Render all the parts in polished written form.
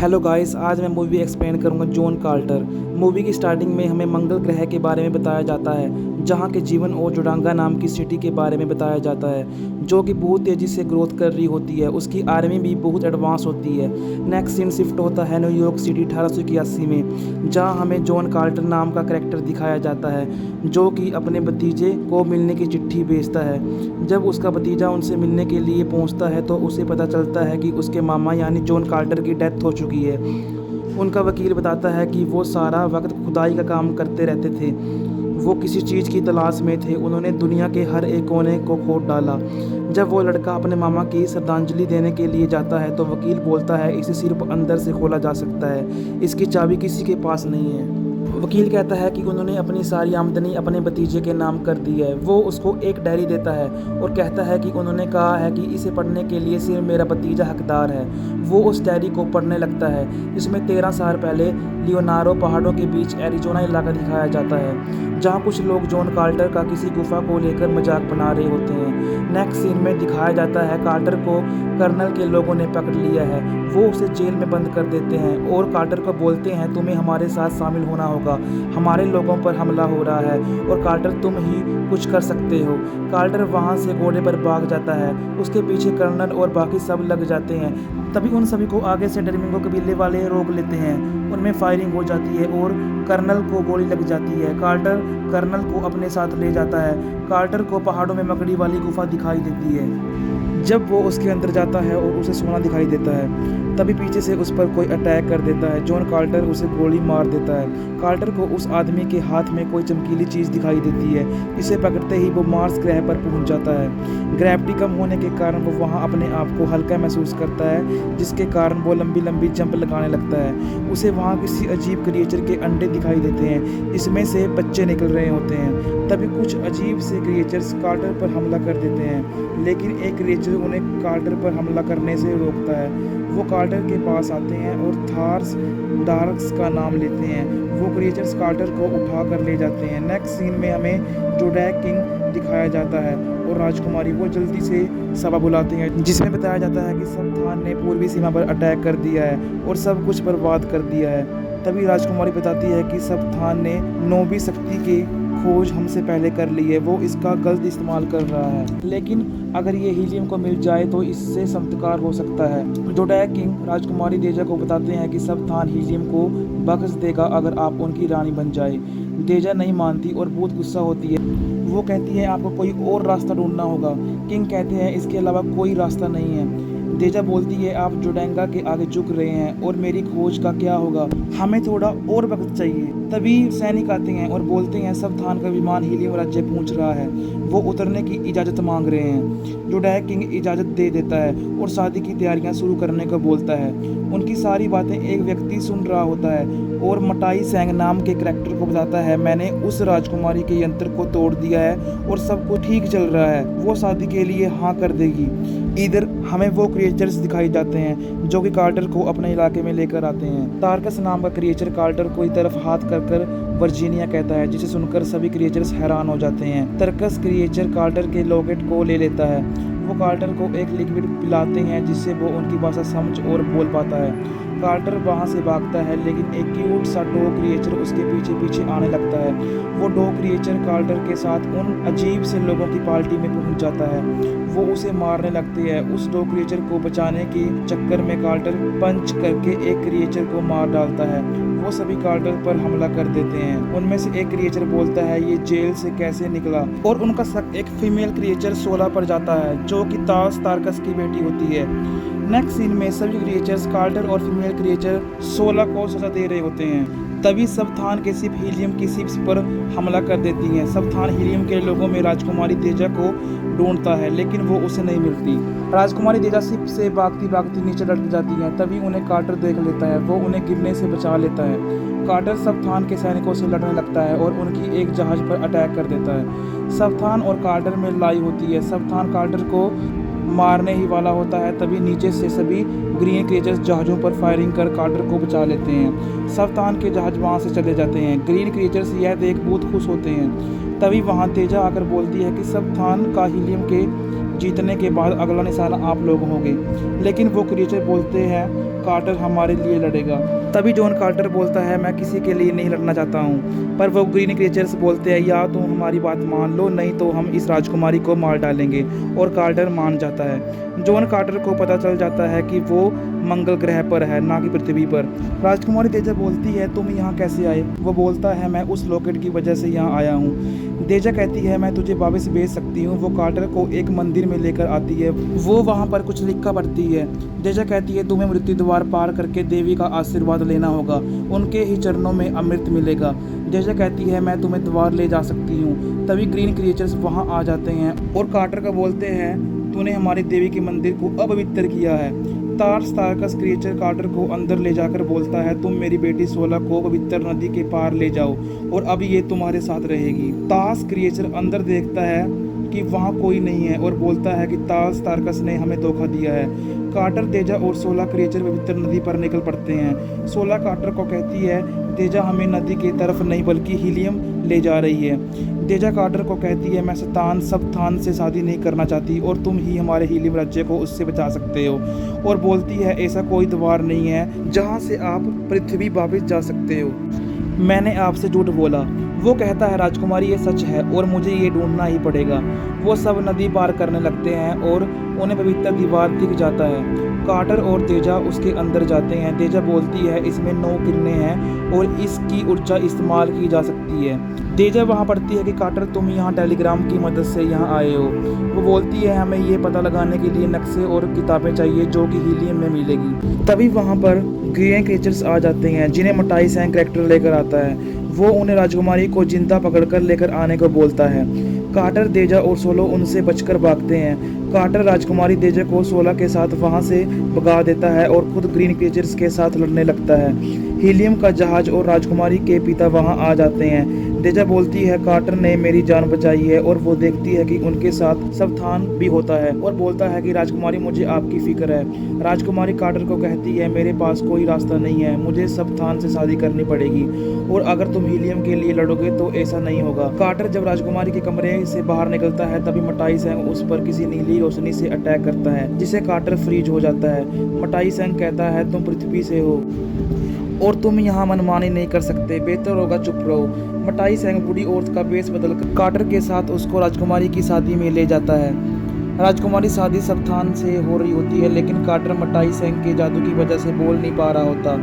Hello guys, आज मैं movie explain करूंगा जॉन कार्टर। मूवी की स्टार्टिंग में हमें मंगल ग्रह के बारे में बताया जाता है, जहां के जीवन और जोडांगा नाम की सिटी के बारे में बताया जाता है, जो कि बहुत तेज़ी से ग्रोथ कर रही होती है। उसकी आर्मी भी बहुत एडवांस होती है। नेक्स्ट सीन शिफ्ट होता है न्यूयॉर्क सिटी 1881 में, जहां हमें जॉन कार्टर नाम का कैरेक्टर दिखाया जाता है, जो कि अपने भतीजे को मिलने की चिट्ठी भेजता है। जब उसका भतीजा उनसे मिलने के लिए पहुंचता है तो उसे पता चलता है कि उसके मामा यानी जॉन कार्टर की डेथ हो चुकी है। उनका वकील बताता है कि वो सारा वक्त खुदाई का काम करते रहते थे। वो किसी चीज़ की तलाश में थे। उन्होंने दुनिया के हर एक कोने को खोद डाला। जब वो लड़का अपने मामा की श्रद्धांजलि देने के लिए जाता है तो वकील बोलता है इसे सिर्फ अंदर से खोला जा सकता है, इसकी चाबी किसी के पास नहीं है। वकील कहता है कि उन्होंने अपनी सारी आमदनी अपने भतीजे के नाम कर दी है। वो उसको एक डायरी देता है और कहता है कि उन्होंने कहा है कि इसे पढ़ने के लिए सिर्फ मेरा भतीजा हकदार है। वो उस डायरी को पढ़ने लगता है। इसमें 13 साल पहले लियोनार्डो पहाड़ों के बीच एरिजोना इलाका दिखाया जाता है, जहाँ कुछ लोग जॉन कार्टर का किसी गुफा को लेकर मजाक बना रहे होते हैं। नेक्स्ट सीन में दिखाया जाता है कार्टर को कर्नल के लोगों ने पकड़ लिया है। वो उसे जेल में बंद कर देते हैं और कार्टर को बोलते हैं तुम्हें हमारे साथ शामिल होना होगा, हमारे लोगों पर हमला हो रहा है और कार्टर तुम ही कुछ कर सकते हो। कार्टर वहाँ से घोड़े पर भाग जाता है। उसके पीछे कर्नल और बाकी सब लग जाते हैं। तभी उन सभी को आगे से डरमिंगो कबीले वाले रोक लेते हैं। उनमें फायरिंग हो जाती है और कर्नल को गोली लग जाती है। कार्टर कर्नल को अपने साथ ले जाता है। कार्टर को पहाड़ों में मकड़ी वाली गुफा दिखाई देती है। जब वो उसके अंदर जाता है और उसे सोना दिखाई देता है, तभी पीछे से उस पर कोई अटैक कर देता है। जॉन कार्टर उसे गोली मार देता है। कार्टर को उस आदमी के हाथ में कोई चमकीली चीज़ दिखाई देती है। इसे पकड़ते ही वो मार्स ग्रह पर पहुंच जाता है। ग्रेविटी कम होने के कारण वो वहां अपने आप को हल्का महसूस करता है, जिसके कारण वो लंबी लंबी जंप लगाने लगता है। उसे वहां किसी अजीब क्रिएचर के अंडे दिखाई देते हैं, इसमें से बच्चे निकल रहे होते हैं। तभी कुछ अजीब से क्रिएचर्स कार्टर पर हमला कर देते हैं, लेकिन एक क्रिएचर उन्हें कार्टर पर हमला करने से रोकता है। वो कार्टर के पास आते हैं और थार्स डार्क्स का नाम लेते हैं। वो क्रिएचर्स कार्टर को उठा कर ले जाते हैं। नेक्स्ट सीन में हमें जोडैक किंग दिखाया जाता है और राजकुमारी वो जल्दी से सभा बुलाते हैं, जिसमें बताया जाता है कि सबथान ने पूर्वी सीमा पर अटैक कर दिया है और सब कुछ बर्बाद कर दिया है। तभी राजकुमारी बताती है कि सबथान ने नौवीं शक्ति की खोज हमसे पहले कर ली है, वो इसका गलत इस्तेमाल कर रहा है। लेकिन अगर ये हीलियम को मिल जाए तो इससे चमत्कार हो सकता है। जोडैक किंग राजकुमारी देजा को बताते हैं कि सबथान हीलियम को बख्श देगा अगर आप उनकी रानी बन जाए। देजा नहीं मानती और बहुत गुस्सा होती है। वो कहती है आपको कोई और रास्ता ढूंढना होगा। किंग कहते हैं इसके अलावा कोई रास्ता नहीं है। देजा बोलती है आप जोडांगा के आगे झुक रहे हैं और मेरी खोज का क्या होगा, हमें थोड़ा और वक्त चाहिए। तभी सैनिक आते हैं और बोलते हैं सबथान का विमान हीलियम राज्य पहुंच रहा है, वो उतरने की इजाज़त मांग रहे हैं। जोडैक किंग इजाज़त दे देता है और शादी की तैयारियां शुरू करने को बोलता है। उनकी सारी बातें एक व्यक्ति सुन रहा होता है और मटाई सेंग नाम के करैक्टर को बताता है मैंने उस राजकुमारी के यंत्र को तोड़ दिया है और सब कुछ ठीक चल रहा है, वो शादी के लिए हाँ कर देगी। इधर हमें वो क्रिएचर्स दिखाई जाते हैं जो कि कार्टर को अपने इलाके में लेकर आते हैं। टार्कस नाम का क्रिएचर कार्टर को तरफ हाथ कर वर्जीनिया कहता है, जिसे सुनकर सभी क्रिएचर्स हैरान हो जाते हैं। टर्कस क्रिएचर कार्टर के लॉकेट को ले लेता है। वो कार्टर को एक लिक्विड पिलाते हैं जिससे वो उनकी भाषा समझ और बोल पाता है। कार्टर वहाँ से भागता है, लेकिन एक क्यूट सा डॉग क्रिएचर उसके पीछे पीछे आने लगता है। वो डॉग क्रिएचर कार्टर के साथ उन अजीब से लोगों की पार्टी में पहुंच जाता है। वो उसे मारने लगते हैं। उस डॉग क्रिएचर को बचाने के चक्कर में कार्टर पंच करके एक क्रिएचर को मार डालता है। वो सभी कार्टर पर हमला कर देते हैं। उनमें से एक क्रिएचर बोलता है ये जेल से कैसे निकला, और उनका शक एक फीमेल क्रिएचर सोला पर जाता है जो कि तास टार्कस की बेटी होती है। नेक्स्ट सीन में सभी क्रिएचर्स कार्टर और फीमेल क्रिएचर सोला को सजा दे रहे होते हैं। तभी सबथान के शिप हीलियम की शिप्स पर हमला कर देती हैं। सबथान हीलियम के लोगों में राजकुमारी तेजा को ढूंढता है, लेकिन वो उसे नहीं मिलती। राजकुमारी तेजा शिप से भागती भागती नीचे लटक जाती है। तभी उन्हें कार्टर देख लेता है। वो उन्हें गिरने से बचा लेता है। कार्टर सबथान के सैनिकों से लड़ने लगता है और उनकी एक जहाज पर अटैक कर देता है। सबथान और कार्टर में लड़ाई होती है। सबथान कार्टर को मारने ही वाला होता है, तभी नीचे से सभी ग्रीन क्रिएचर्स जहाज़ों पर फायरिंग कर कार्टर को बचा लेते हैं। सबथान के जहाज वहां से चले जाते हैं। ग्रीन क्रिएचर्स यह देख बहुत खुश होते हैं। तभी वहां तेजा आकर बोलती है कि सबथान का हीलियम के जीतने के बाद अगला निशाना आप लोग होंगे, लेकिन वो क्रिएचर बोलते हैं कार्टर हमारे लिए लड़ेगा। तभी जॉन कार्टर बोलता है मैं किसी के लिए नहीं लड़ना चाहता हूँ। पर वो ग्रीन क्रीचर्स बोलते हैं या तुम हमारी बात मान लो, नहीं तो हम इस राजकुमारी को मार डालेंगे। और कार्टर मान जाता है। जॉन कार्टर को पता चल जाता है कि वो मंगल ग्रह पर है, ना कि पृथ्वी पर। राजकुमारी तेजा बोलती है तुम यहाँ कैसे आए? वो बोलता है मैं उस लॉकेट की वजह से यहाँ आया हूँ। तेजा कहती है मैं तुझे वापस भेज सकती हूँ। वो कार्टर को एक मंदिर में लेकर आती है। वो वहाँ पर कुछ लिखा पढ़ती है। तेजा कहती है तुम्हें मृत्यु द्वार पार करके देवी का आशीर्वाद लेना होगा, उनके ही चरणों में अमृत मिलेगा। तेजा कहती है मैं तुम्हें द्वार ले जा सकती हूँ। तभी ग्रीन क्रिएचर्स वहाँ आ जाते हैं और कार्टर को बोलते हैं तूने हमारी देवी के मंदिर को अपवित्र किया है। तार्स तारकस क्रिएचर कार्टर को अंदर ले जाकर बोलता है तुम मेरी बेटी सोला को पवित्र नदी के पार ले जाओ और अब ये तुम्हारे साथ रहेगी। तार्स क्रिएचर अंदर देखता है कि वहाँ कोई नहीं है और बोलता है कि तार्स तारकस ने हमें धोखा दिया है। कार्टर, तेजा और सोला क्रिएचर पवित्र नदी पर निकल पड़ते हैं। सोला कार्टर को कहती है तेजा हमें नदी की तरफ नहीं बल्कि हीलियम ले जा रही है। तेजा कार्टर को कहती है मैं सबथान से शादी नहीं करना चाहती और तुम ही हमारे हीलियम राज्य को उससे बचा सकते हो। और बोलती है ऐसा कोई द्वार नहीं है जहाँ से आप पृथ्वी वापस जा सकते हो। मैंने आपसे झूठ बोला। वो कहता है राजकुमारी ये सच है और मुझे ये ढूंढना ही पड़ेगा। वो सब नदी पार करने लगते हैं और उन्हें पवित्र दीवार दिख जाता है। कार्टर और तेजा उसके अंदर जाते हैं। तेजा बोलती है इसमें 9 किरणें हैं और इसकी ऊर्जा इस्तेमाल की जा सकती है। तेजा वहाँ पढ़ती है कि कार्टर तुम यहाँ टेलीग्राम की मदद से यहाँ आए हो। वो बोलती है हमें ये पता लगाने के लिए नक्शे और किताबें चाहिए जो कि हीलियम में मिलेगी। तभी वहाँ पर ग्रीन क्रीचर्स आ जाते हैं जिन्हें मटाई सैंग कैरेक्टर लेकर आता है। वो उन्हें राजकुमारी को जिंदा पकड़कर लेकर आने को बोलता है। कार्टर, तेजा और सोलो उनसे बचकर भागते हैं। कार्टर राजकुमारी तेजा को सोला के साथ वहां से भगा देता है और खुद ग्रीन क्रीचर्स के साथ लड़ने लगता है। हीलियम का जहाज और राजकुमारी के पिता वहां आ जाते हैं। तेजा बोलती है कार्टर ने मेरी जान बचाई है और वो देखती है कि उनके साथ सबथान भी होता है और बोलता है कि राजकुमारी मुझे आपकी फिक्र है। राजकुमारी कार्टर को कहती है मेरे पास कोई रास्ता नहीं है, मुझे सबथान से शादी करनी पड़ेगी और अगर तुम हीलियम के लिए लड़ोगे तो ऐसा नहीं होगा। कार्टर जब राजकुमारी के कमरे से बाहर निकलता है तभी मटाई सैंग उस पर किसी नीली रोशनी से अटैक करता है जिसे कार्टर फ्रीज हो जाता है। मटाई सैंग कहता है तुम पृथ्वी से हो और तुम यहाँ मनमानी नहीं कर सकते, बेहतर होगा चुप रहो। मटाई सैंग बूढ़ी औरत का बेस बदलकर कार्टर के साथ उसको राजकुमारी की शादी में ले जाता है। राजकुमारी शादी सबथान से हो रही होती है लेकिन कार्टर मटाई सैंग के जादू की वजह से बोल नहीं पा रहा होता।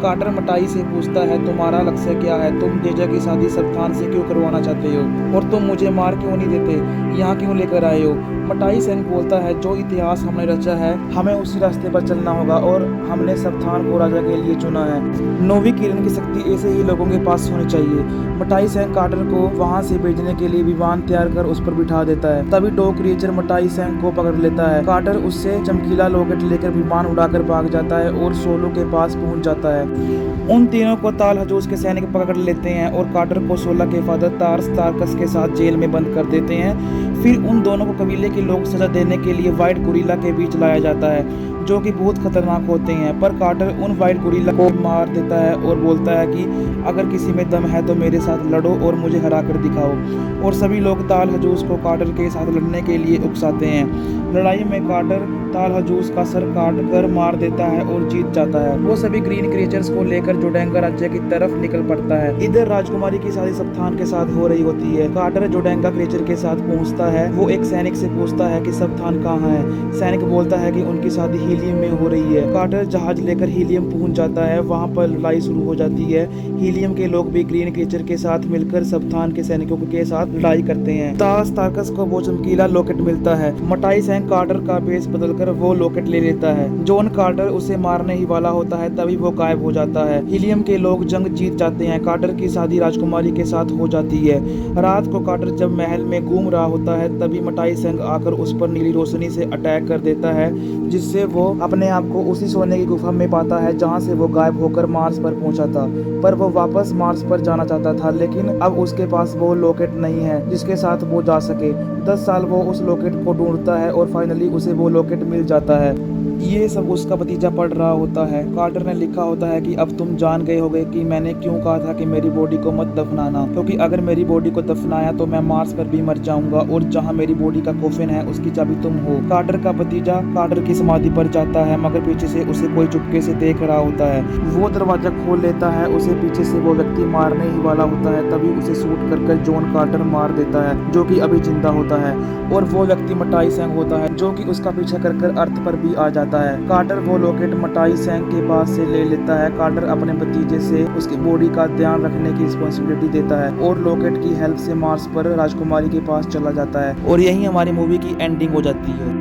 कार्टर मटाई से पूछता है तुम्हारा लक्ष्य क्या है? तुम तेजा की शादी सबथान से क्यों करवाना चाहते हो और तुम मुझे मार क्यों नहीं देते? यहाँ क्यों लेकर आए हो? मटाई सैंग बोलता है जो इतिहास हमने रचा है हमें उसी रास्ते पर चलना होगा और हमने सबथान को राजा के लिए चुना है। 9वीं किरण की शक्ति ऐसे ही लोगों के पास होनी चाहिए। मटाई सैंग कार्टर को वहाँ से भेजने के लिए विमान तैयार कर उस पर बिठा देता है। तभी डॉ क्रीचर मटाई सैंग को पकड़ लेता है। कार्टर उससे चमकीला लॉकेट लेकर विमान उड़ाकर भाग जाता है और सोलो के पास पहुँच जाता है। उन तीनों को ताल हजूज के सैनिक पकड़ लेते हैं और कार्टर को सोला के फादर तार्स तारकस के साथ जेल में बंद कर देते हैं। फिर उन दोनों को कबीले के लोग सजा देने के लिए व्हाइट गोरिल्ला के बीच लाया जाता है जो कि बहुत खतरनाक होते हैं। पर कार्टर उन व्हाइट गोरिल्ला को मार देता है और बोलता है कि अगर किसी में दम है तो मेरे साथ लड़ो और मुझे हरा कर दिखाओ। और सभी लोग ताल हजूज को कार्टर के साथ लड़ने के लिए उकसाते हैं। लड़ाई में कार्टर ताल हजूज का सर काट कर मार देता है और जीत जाता है। वो सभी ग्रीन क्रीचर्स को लेकर जोडेंगा राज्य की तरफ निकल पड़ता है। इधर राजकुमारी की शादी सबथान के साथ हो रही होती है। कार्टर जोडेंगा क्रीचर के साथ पहुंचता है। वो एक सैनिक से पूछता है कि सबथान कहाँ है। सैनिक बोलता है कि उनकी शादी हीलियम में हो रही है। कार्टर जहाज लेकर हीलियम पहुंच जाता है। वहाँ पर लड़ाई शुरू हो जाती है। हीलियम के लोग भी ग्रीन क्रीचर के साथ मिलकर सबथान के सैनिकों के साथ लड़ाई करते हैं। तार्स तारकस को वो चमकीला लॉकेट मिलता है। मटाई सैंग कार्टर का बेस बदलकर वो लॉकेट ले लेता है। जॉन कार्टर उसे मारने ही वाला होता है तभी वो गायब हो जाता है। हीलियम के लोग जंग जीत जाते हैं। कार्टर की शादी राजकुमारी के साथ हो जाती है। रात को कार्टर जब महल में घूम रहा होता है तभी मटाई सैंग आकर उस पर नीली रोशनी से अटैक कर देता है जिससे वो अपने आप को उसी सोने की गुफा में पाता है जहाँ से वो गायब होकर मार्स पर पहुंचा था। पर वो वापस मार्स पर जाना चाहता था लेकिन अब उसके पास वो लॉकेट नहीं है जिसके साथ वो जा सके। 10 साल वो उस लॉकेट को ढूंढता है और फाइनली उसे वो लॉकेट मिल जाता है। ये सब उसका भतीजा पढ़ रहा होता है। कार्टर ने लिखा होता है कि अब तुम जान गए होगे कि मैंने क्यों कहा था कि मेरी बॉडी को मत दफनाना, क्योंकि अगर मेरी बॉडी को दफनाया तो मैं मार्स पर भी मर जाऊंगा और जहां मेरी बॉडी का कोफिन है उसकी चाबी तुम हो। कार्टर का भतीजा कार्टर की समाधि पर जाता है, मगर पीछे से उसे कोई चुपके से देख रहा होता है। वो दरवाजा खोल लेता है, उसे पीछे से वो व्यक्ति मारने ही वाला होता है, तभी उसे शूट कर जॉन कार्टर मार देता है, जो कि अभी जिंदा होता है। और वो व्यक्ति मटाई सेंग होता है, जो कि उसका पीछा कर अर्थ पर भी आ जाता है। कार्टर वो लॉकेट मटाई सेंग के पास से ले लेता है। कार्टर अपने भतीजे से उसकी बॉडी का ध्यान रखने की रिस्पॉन्सिबिलिटी देता है और लॉकेट की हेल्प से मार्स पर राजकुमारी के पास चला जाता है। और यही हमारी मूवी की एंडिंग हो जाती है।